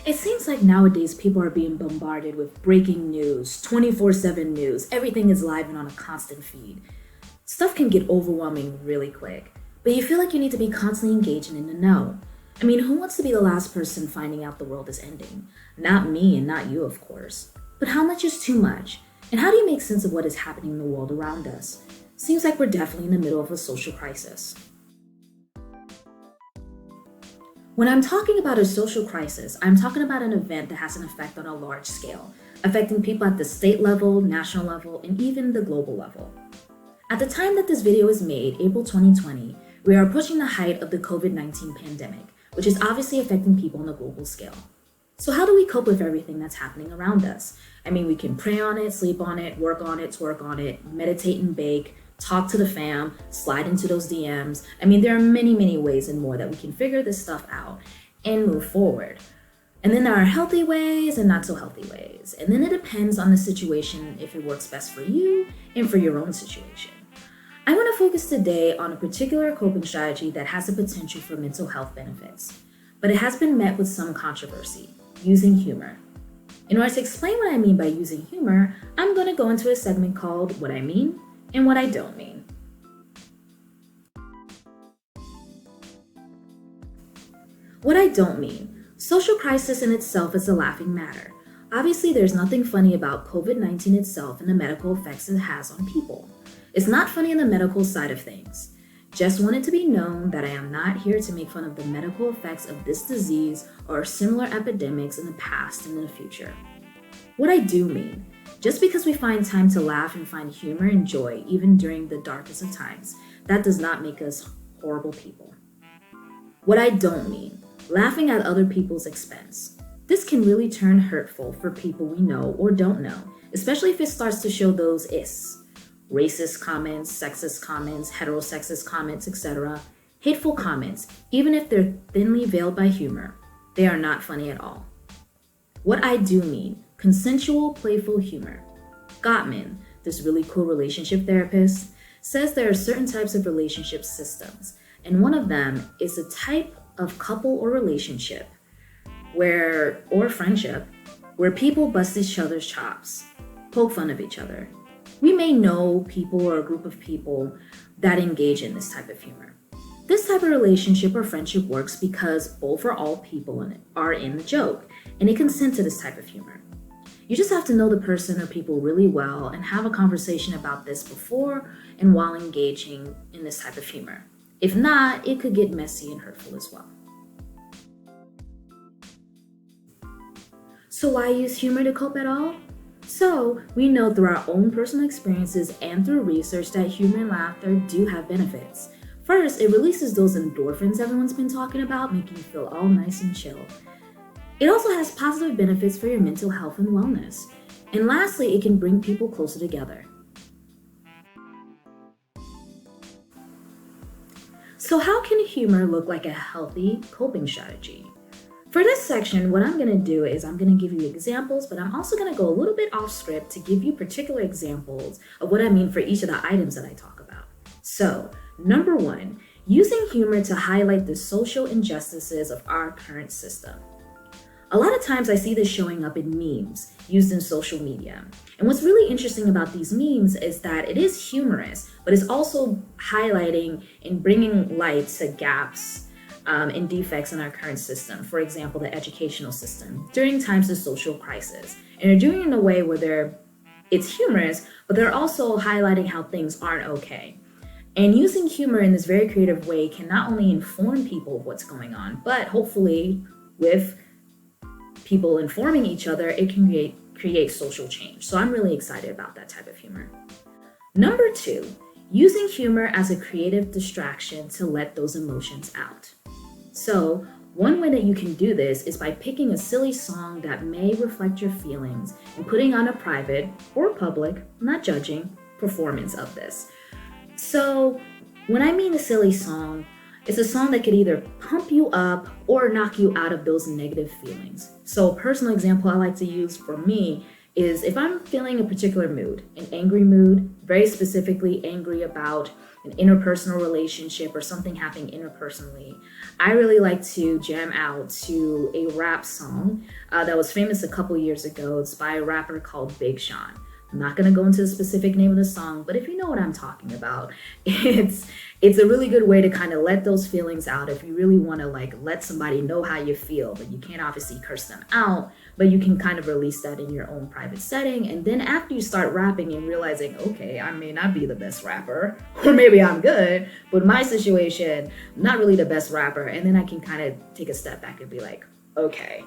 It seems like nowadays people are being bombarded with breaking news, 24/7 news. Everything is live and on a constant feed. Stuff can get overwhelming really quick, but you feel like you need to be constantly engaged and in the know. I mean, who wants to be the last person finding out the world is ending? Not me and not you, of course. But how much is too much? And how do you make sense of what is happening in the world around us? Seems like we're definitely in the middle of a social crisis. When I'm talking about a social crisis, I'm talking about an event that has an effect on a large scale, affecting people at the state level, national level, and even the global level. At the time that this video is made, April 2020, we are approaching the height of the COVID-19 pandemic, which is obviously affecting people on a global scale. So how do we cope with everything that's happening around us? I mean, we can pray on it, sleep on it, work on it, twerk on it, meditate and bake, talk to the fam, slide into those DMs. I mean, there are many, many ways and more that we can figure this stuff out and move forward. And then there are healthy ways and not so healthy ways. And then it depends on the situation if it works best for you and for your own situation. I want to focus today on a particular coping strategy that has the potential for mental health benefits, but it has been met with some controversy: using humor. In order to explain what I mean by using humor, I'm going to go into a segment called What I Mean and What I Don't Mean. What I don't mean. Social crisis in itself is a laughing matter. Obviously, there's nothing funny about COVID-19 itself and the medical effects it has on people. It's not funny on the medical side of things. Just want it to be known that I am not here to make fun of the medical effects of this disease or similar epidemics in the past and in the future. What I do mean. Just because we find time to laugh and find humor and joy even during the darkest of times, that does not make us horrible people. What I don't mean. Laughing at other people's expense. This can really turn hurtful for people we know or don't know, especially if it starts to show those is. Racist comments, sexist comments, heterosexist comments, etc. Hateful comments, even if they're thinly veiled by humor, they are not funny at all. What I do mean. Consensual, playful humor. Gottman, this really cool relationship therapist, says there are certain types of relationship systems, and one of them is a type of couple or relationship or friendship where people bust each other's chops, poke fun of each other. We may know people or a group of people that engage in this type of humor. This type of relationship or friendship works because both or all people in it are in the joke, and they consent to this type of humor. You just have to know the person or people really well and have a conversation about this before and while engaging in this type of humor. If not, it could get messy and hurtful as well. So why use humor to cope at all? So, we know through our own personal experiences and through research that humor and laughter do have benefits. First, it releases those endorphins everyone's been talking about, making you feel all nice and chill. It also has positive benefits for your mental health and wellness. And lastly, it can bring people closer together. So how can humor look like a healthy coping strategy? For this section, what I'm going to do is I'm going to give you examples, but I'm also going to go a little bit off script to give you particular examples of what I mean for each of the items that I talk about. So, number one, using humor to highlight the social injustices of our current system. A lot of times I see this showing up in memes used in social media. And what's really interesting about these memes is that it is humorous, but it's also highlighting and bringing light to gaps and defects in our current system. For example, the educational system during times of social crisis. And they're doing it in a way where it's humorous, but they're also highlighting how things aren't okay. And using humor in this very creative way can not only inform people of what's going on, but hopefully with people informing each other, it can create social change. So I'm really excited about that type of humor. Number two, using humor as a creative distraction to let those emotions out. So one way that you can do this is by picking a silly song that may reflect your feelings and putting on a private or public, not judging, performance of this. So when I mean a silly song, it's a song that could either pump you up or knock you out of those negative feelings. So a personal example I like to use for me is if I'm feeling a particular mood, an angry mood, very specifically angry about an interpersonal relationship or something happening interpersonally, I really like to jam out to a rap song that was famous a couple years ago. It's by a rapper called Big Sean. I'm not going to go into the specific name of the song, but if you know what I'm talking about, it's a really good way to kind of let those feelings out. If you really want to like let somebody know how you feel, but you can't obviously curse them out, but you can kind of release that in your own private setting. And then after you start rapping and realizing, okay, I may not be the best rapper, or maybe I'm good, but my situation, I'm not really the best rapper. And then I can kind of take a step back and be like, okay,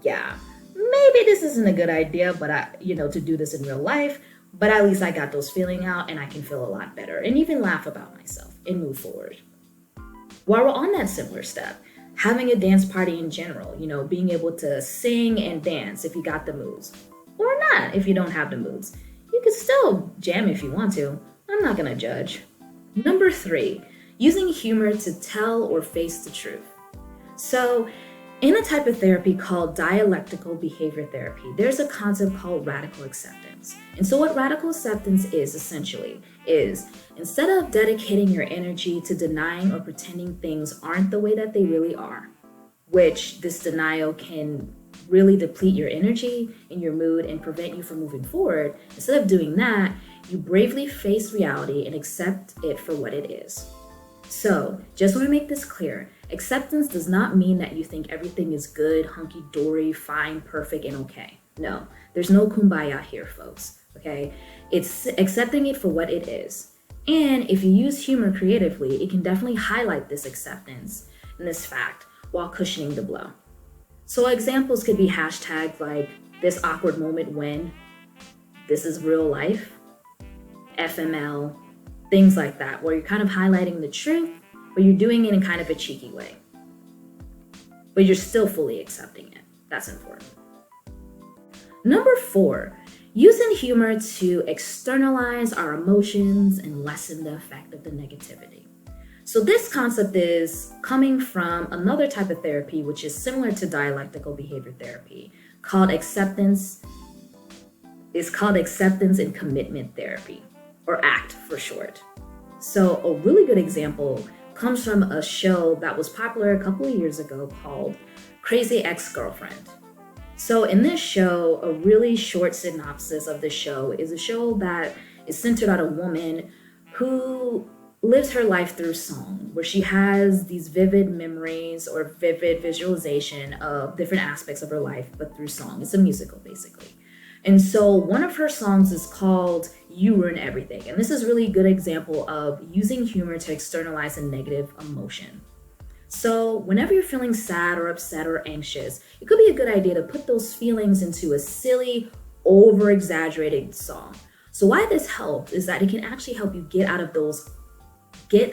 yeah, maybe this isn't a good idea, but to do this in real life, but at least I got those feeling out and I can feel a lot better and even laugh about myself and move forward. While we're on that similar step, having a dance party in general, being able to sing and dance if you got the moves, or not if you don't have the moves. You can still jam if you want to. I'm not gonna judge. Number 3, using humor to tell or face the truth. So, in a type of therapy called dialectical behavior therapy, there's a concept called radical acceptance. And so what radical acceptance is essentially is instead of dedicating your energy to denying or pretending things aren't the way that they really are, which this denial can really deplete your energy and your mood and prevent you from moving forward, instead of doing that, you bravely face reality and accept it for what it is. So, just want to make this clear, acceptance does not mean that you think everything is good, hunky-dory, fine, perfect, and okay. No, there's no kumbaya here, folks, okay? It's accepting it for what it is. And if you use humor creatively, it can definitely highlight this acceptance and this fact while cushioning the blow. So examples could be hashtags like this awkward moment when, this is real life, FML, things like that, where you're kind of highlighting the truth, but you're doing it in kind of a cheeky way. But you're still fully accepting it. That's important. Number 4, using humor to externalize our emotions and lessen the effect of the negativity. So this concept is coming from another type of therapy, which is similar to dialectical behavior therapy, called acceptance and commitment therapy, or ACT for short. So a really good example comes from a show that was popular a couple of years ago called Crazy Ex-Girlfriend. So in this show, a really short synopsis of the show is a show that is centered on a woman who lives her life through song, where she has these vivid memories or vivid visualization of different aspects of her life, but through song. It's a musical, basically. And so one of her songs is called You Ruin Everything. And this is really a good example of using humor to externalize a negative emotion. So whenever you're feeling sad or upset or anxious, it could be a good idea to put those feelings into a silly, over-exaggerated song. So why this helps is that it can actually help you get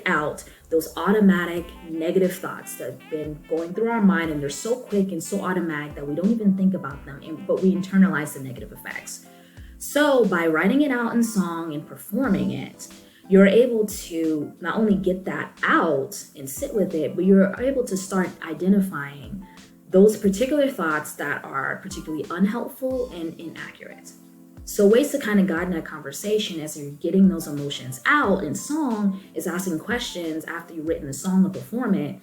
out those automatic negative thoughts that have been going through our mind, and they're so quick and so automatic that we don't even think about them, but we internalize the negative effects. So by writing it out in song and performing it, you're able to not only get that out and sit with it, but you're able to start identifying those particular thoughts that are particularly unhelpful and inaccurate. So ways to kind of guide that conversation as you're getting those emotions out in song is asking questions after you've written the song or perform it,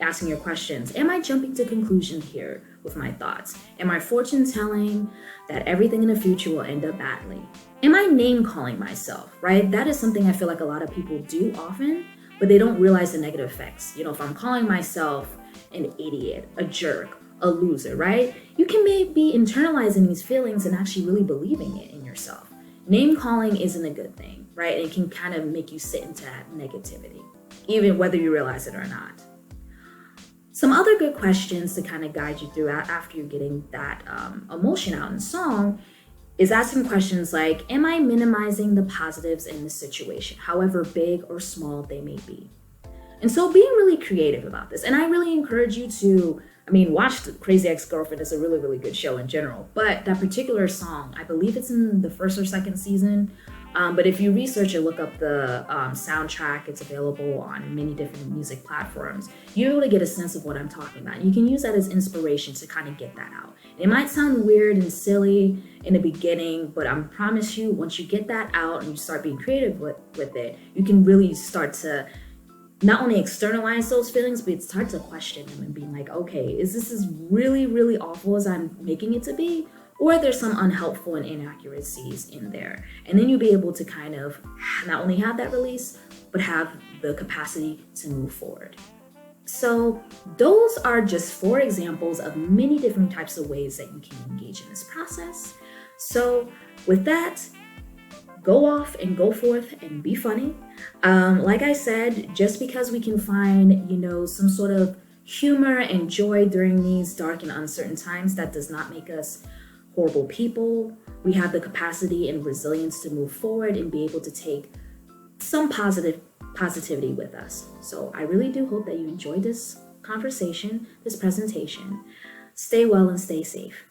asking your questions. Am I jumping to conclusions here with my thoughts? Am I fortune telling that everything in the future will end up badly? Am I name calling myself, right? That is something I feel like a lot of people do often, but they don't realize the negative effects. If I'm calling myself an idiot, a jerk, a loser, right? You can be internalizing these feelings and actually really believing it in yourself. Name calling isn't a good thing, right? It can kind of make you sit into that negativity, even whether you realize it or not. Some other good questions to kind of guide you through after you're getting that emotion out in song is asking questions like, am I minimizing the positives in the situation, however big or small they may be? And so being really creative about this. And I really encourage you to, watch Crazy Ex-Girlfriend. It's a really, really good show in general. But that particular song, I believe it's in the first or second season, But if you research and look up the soundtrack, it's available on many different music platforms. You're able to get a sense of what I'm talking about. You can use that as inspiration to kind of get that out. It might sound weird and silly in the beginning, but I promise you, once you get that out and you start being creative with it, you can really start to not only externalize those feelings, but start to question them and being like, okay, is this as really, really awful as I'm making it to be? Or there's some unhelpful and inaccuracies in there. And then you'll be able to kind of not only have that release, but have the capacity to move forward. So those are just 4 examples of many different types of ways that you can engage in this process. So with that, go off and go forth and be funny. Like I said, just because we can find, some sort of humor and joy during these dark and uncertain times, that does not make us horrible people. We have the capacity and resilience to move forward and be able to take some positivity with us. So I really do hope that you enjoyed this conversation, this presentation. Stay well and stay safe.